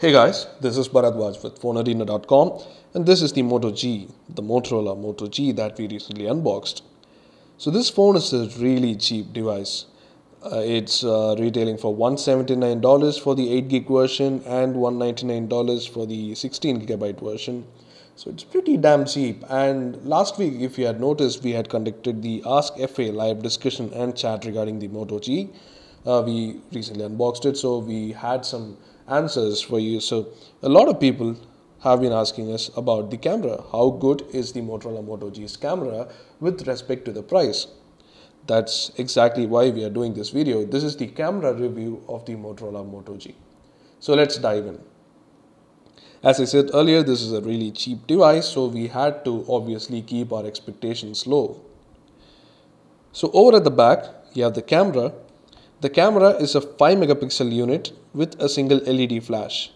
Hey guys, this is Bharadwaj with Fonearena.com, and this is the Moto G, the Motorola Moto G that we recently unboxed. So this phone is a really cheap device. It's retailing for $179 for the 8 gig version and $199 for the 16 GB version. So it's pretty damn cheap. And last week, if you had noticed, we had conducted the Ask FA live discussion and chat regarding the Moto G. We recently unboxed it, so we had some answers for you. So a lot of people have been asking us about the camera. How good is the Motorola Moto G's camera with respect to the price? That's exactly why we are doing this video. This is the camera review of the Motorola Moto G. So let's dive in. As I said earlier, this is a really cheap device, so we had to obviously keep our expectations low. So over at the back, you have the camera. The camera is a 5 megapixel unit with a single LED flash.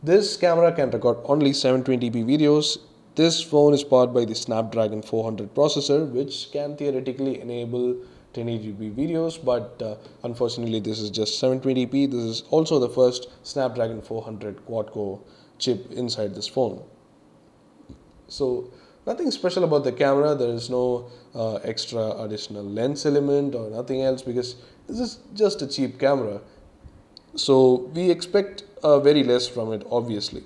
This camera can record only 720p videos. This phone is powered by the Snapdragon 400 processor, which can theoretically enable 1080p videos, but unfortunately this is just 720p. This is also the first Snapdragon 400 quad-core chip inside this phone. So nothing special about the camera. There is no extra additional lens element or nothing else, because this is just a cheap camera. So we expect very less from it, obviously.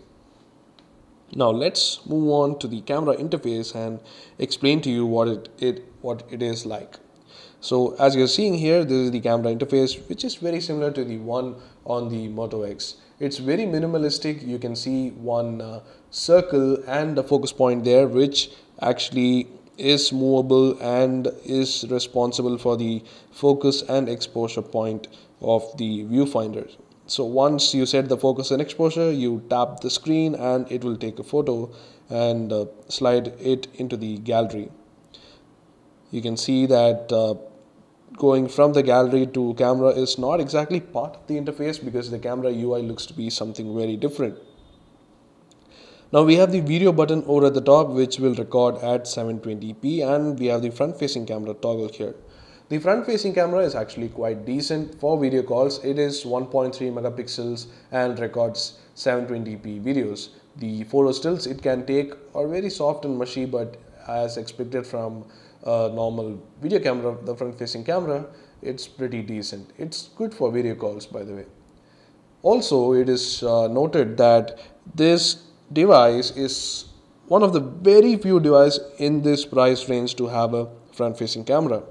Now let's move on to the camera interface and explain to you what it is like. So as you're seeing here, this is the camera interface, which is very similar to the one on the Moto X. It's very minimalistic. You can see one circle and a focus point there, which actually is movable and is responsible for the focus and exposure point of the viewfinder. So once you set the focus and exposure, you tap the screen and it will take a photo and slide it into the gallery. You can see that going from the gallery to camera is not exactly part of the interface, because the camera UI looks to be something very different. Now we have the video button over at the top, which will record at 720p, and we have the front facing camera toggle here. The front facing camera is actually quite decent for video calls. It is 1.3 megapixels and records 720p videos. The photo stills it can take are very soft and mushy, but as expected from a normal video camera, the front facing camera, it's pretty decent. It's good for video calls, by the way. Also, it is noted that this device is one of the very few devices in this price range to have a front facing camera.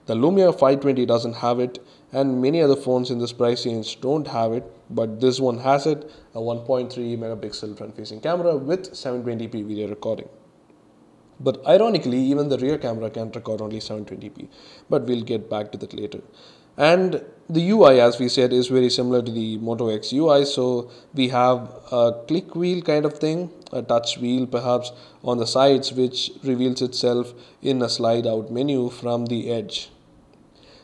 The Lumia 520 doesn't have it, and many other phones in this price range don't have it, but this one has it, a 1.3 megapixel front facing camera with 720p video recording. But ironically, even the rear camera can record only 720p, but we'll get back to that later. And the UI, as we said, is very similar to the Moto X UI. So we have a click wheel kind of thing, a touch wheel perhaps on the sides, which reveals itself in a slide out menu from the edge.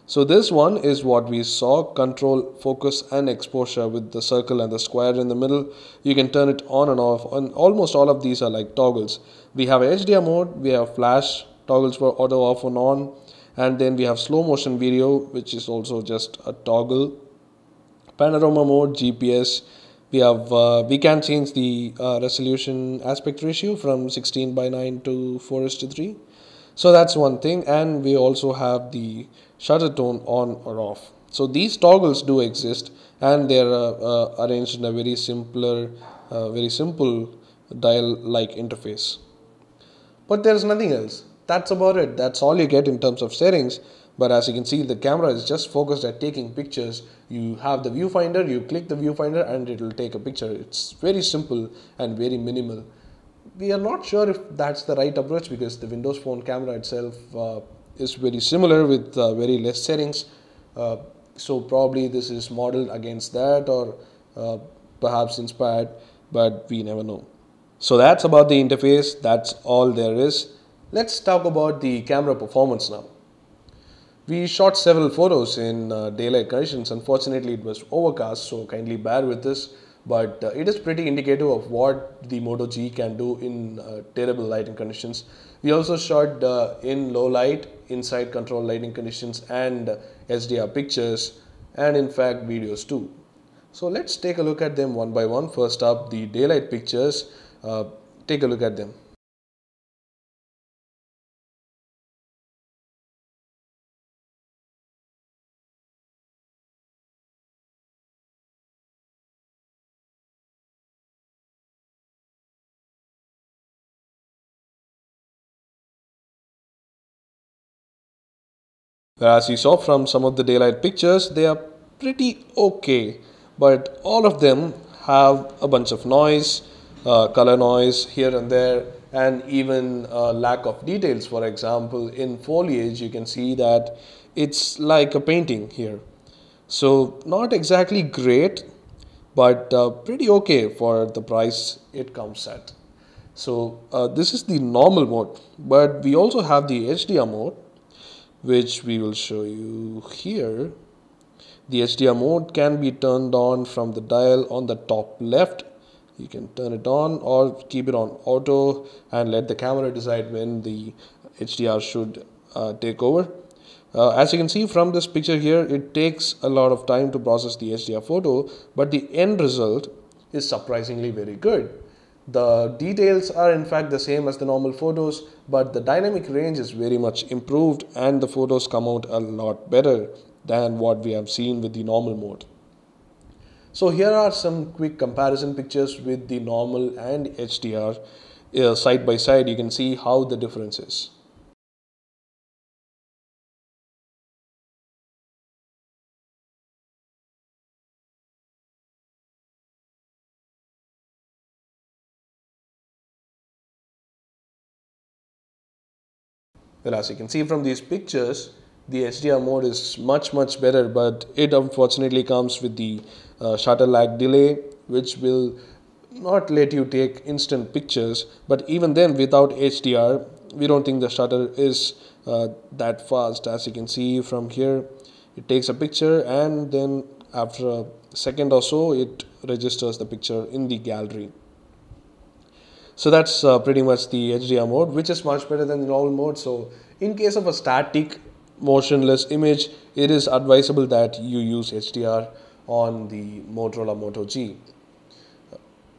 So this one is what we saw: control, focus and exposure with the circle and the square in the middle. You can turn it on and off, and almost all of these are like toggles. We have HDR mode, we have flash toggles for auto off and on, and then we have slow motion video, which is also just a toggle. Panorama mode, GPS. We have we can change the resolution aspect ratio from 16:9 to 4:3. So that's one thing, and we also have the shutter tone on or off. So these toggles do exist, and they're arranged in a very simple dial-like interface. But there's nothing else. That's about it. That's all you get in terms of settings. But as you can see, the camera is just focused at taking pictures. You have the viewfinder, you click the viewfinder and it will take a picture. It's very simple and very minimal. We are not sure if that's the right approach, because the Windows Phone camera itself is very similar with very less settings. So probably this is modeled against that, or perhaps inspired, but we never know. So that's about the interface. That's all there is. Let's talk about the camera performance now. We shot several photos in daylight conditions. Unfortunately, it was overcast, so kindly bear with this. But it is pretty indicative of what the Moto G can do in terrible lighting conditions. We also shot in low light, inside control lighting conditions, and SDR pictures, and in fact videos too. So let's take a look at them one by one. First up, the daylight pictures. Take a look at them. As you saw from some of the daylight pictures, they are pretty okay, but all of them have a bunch of noise, color noise here and there, and even lack of details. For example, in foliage, you can see that it's like a painting here. So, not exactly great, but pretty okay for the price it comes at. So, this is the normal mode, but we also have the HDR mode, which we will show you here. The HDR mode can be turned on from the dial on the top left. You can turn it on or keep it on auto and let the camera decide when the HDR should take over. As you can see from this picture here, it takes a lot of time to process the HDR photo, but the end result is surprisingly very good. The details are in fact the same as the normal photos, but the dynamic range is very much improved and the photos come out a lot better than what we have seen with the normal mode. So here are some quick comparison pictures with the normal and HDR. Side by side, you can see how the difference is. Well, as you can see from these pictures, the HDR mode is much better, but it unfortunately comes with the shutter lag delay, which will not let you take instant pictures. But even then, without HDR, we don't think the shutter is that fast. As you can see from here, it takes a picture and then after a second or so, it registers the picture in the gallery. So that's pretty much the HDR mode, which is much better than the normal mode. So in case of a static motionless image, it is advisable that you use HDR on the Motorola Moto G.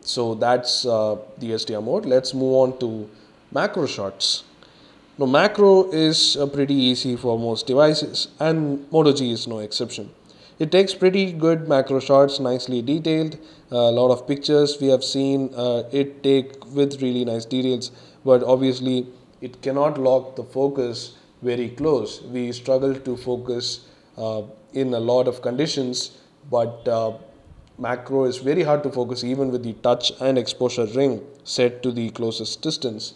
So that's the HDR mode. Let's move on to macro shots. Now macro is pretty easy for most devices and Moto G is no exception. It takes pretty good macro shots, nicely detailed, a lot of pictures we have seen it take with really nice details, but obviously it cannot lock the focus very close. We struggle to focus in a lot of conditions, but macro is very hard to focus even with the touch and exposure ring set to the closest distance.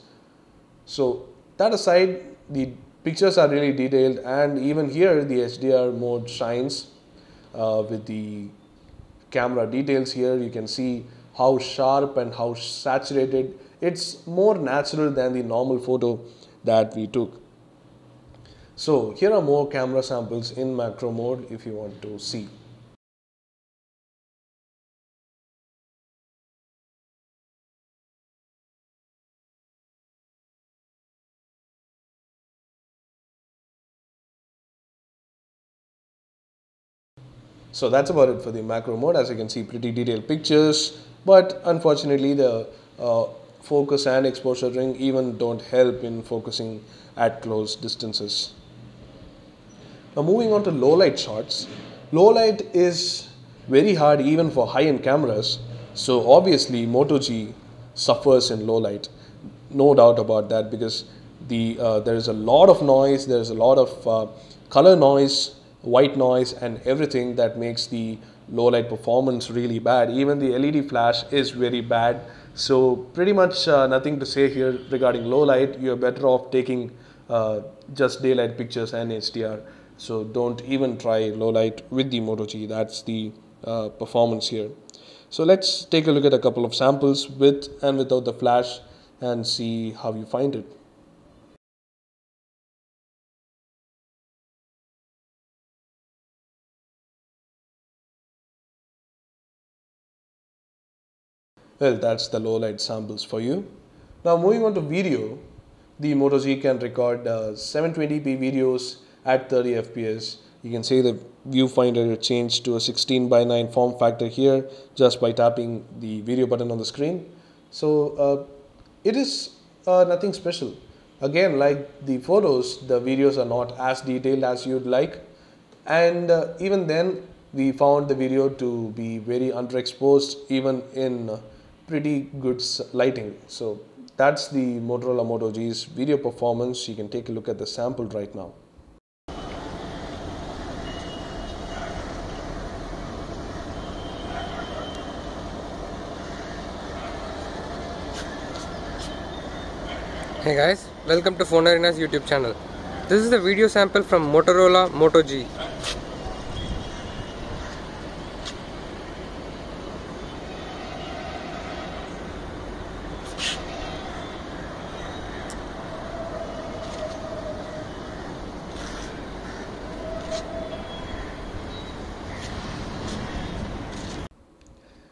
So that aside, the pictures are really detailed, and even here the HDR mode shines with the camera details. Here you can see how sharp and how saturated. It's more natural than the normal photo that we took. So here are more camera samples in macro mode if you want to see. So that's about it for the macro mode. As you can see, pretty detailed pictures, but unfortunately the focus and exposure ring even don't help in focusing at close distances. Now moving on to low light shots. Low light is very hard even for high-end cameras. So obviously Moto G suffers in low light, no doubt about that, because there is a lot of noise, there is a lot of color noise, white noise, and everything that makes the low light performance really bad. Even the LED flash is very bad. So pretty much nothing to say here regarding low light. You're better off taking just daylight pictures and HDR. So don't even try low light with the Moto G. That's the performance here. So let's take a look at a couple of samples with and without the flash and see how you find it. Well, that's the low light samples for you. Now moving on to video, the Moto G can record 720p videos at 30 fps You can see the viewfinder changed to a 16:9 form factor here just by tapping the video button on the screen. So it is nothing special. Again, like the photos, the videos are not as detailed as you'd like, and even then we found the video to be very underexposed even in pretty good lighting. So that's the Motorola Moto G's video performance. You can take a look at the sample right now. Hey guys, welcome to Fonearena's YouTube channel. This is the video sample from Motorola Moto G.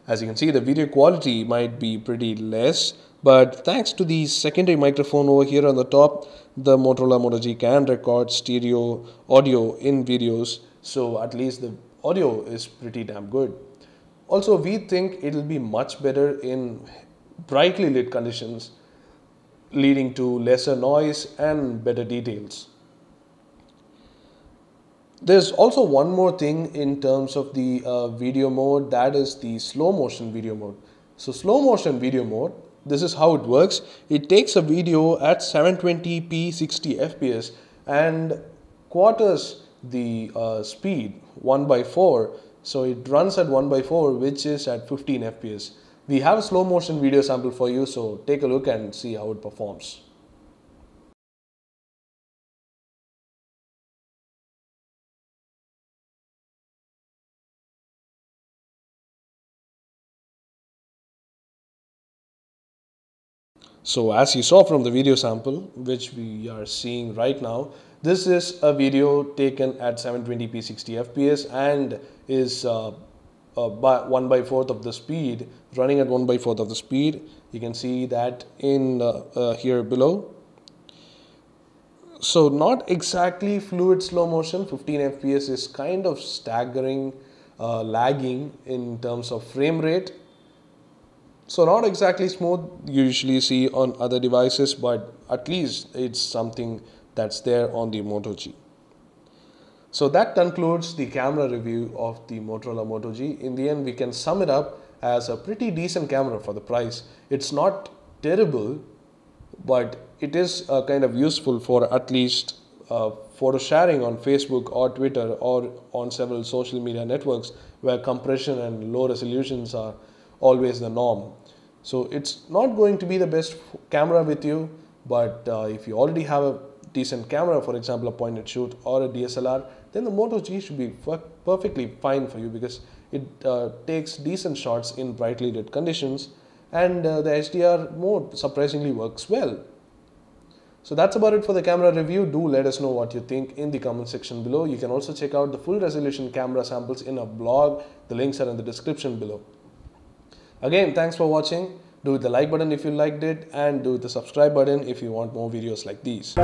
As you can see, the video quality might be pretty less, but thanks to the secondary microphone over here on the top, the Motorola Moto G can record stereo audio in videos, so at least the audio is pretty damn good. Also, we think it'll be much better in brightly lit conditions, leading to lesser noise and better details. There's also one more thing in terms of the video mode, that is the slow motion video mode. So slow motion video mode, this is how it works. It takes a video at 720p 60 fps and quarters the speed 1/4. So it runs at 1/4, which is at 15 fps. We have a slow motion video sample for you, so take a look and see how it performs. So as you saw from the video sample, which we are seeing right now, this is a video taken at 720p 60 fps and is by 1/4 of the speed, running at 1/4 of the speed. You can see that in here below. So not exactly fluid slow motion, 15 fps is kind of staggering, lagging in terms of frame rate. So not exactly smooth you usually see on other devices, but at least it's something that's there on the Moto G. So that concludes the camera review of the Motorola Moto G. In the end, we can sum it up as a pretty decent camera for the price. It's not terrible, but it is kind of useful for at least photo sharing on Facebook or Twitter or on several social media networks where compression and low resolutions are always the norm. So it's not going to be the best camera with you, but if you already have a decent camera, for example a point and shoot or a DSLR, then the Moto G should be perfectly fine for you, because it takes decent shots in brightly lit conditions, and the HDR mode surprisingly works well. So that's about it for the camera review. Do let us know what you think in the comment section below. You can also check out the full resolution camera samples in a blog. The links are in the description below. Again, thanks for watching. Do hit the like button if you liked it, and do hit the subscribe button if you want more videos like these.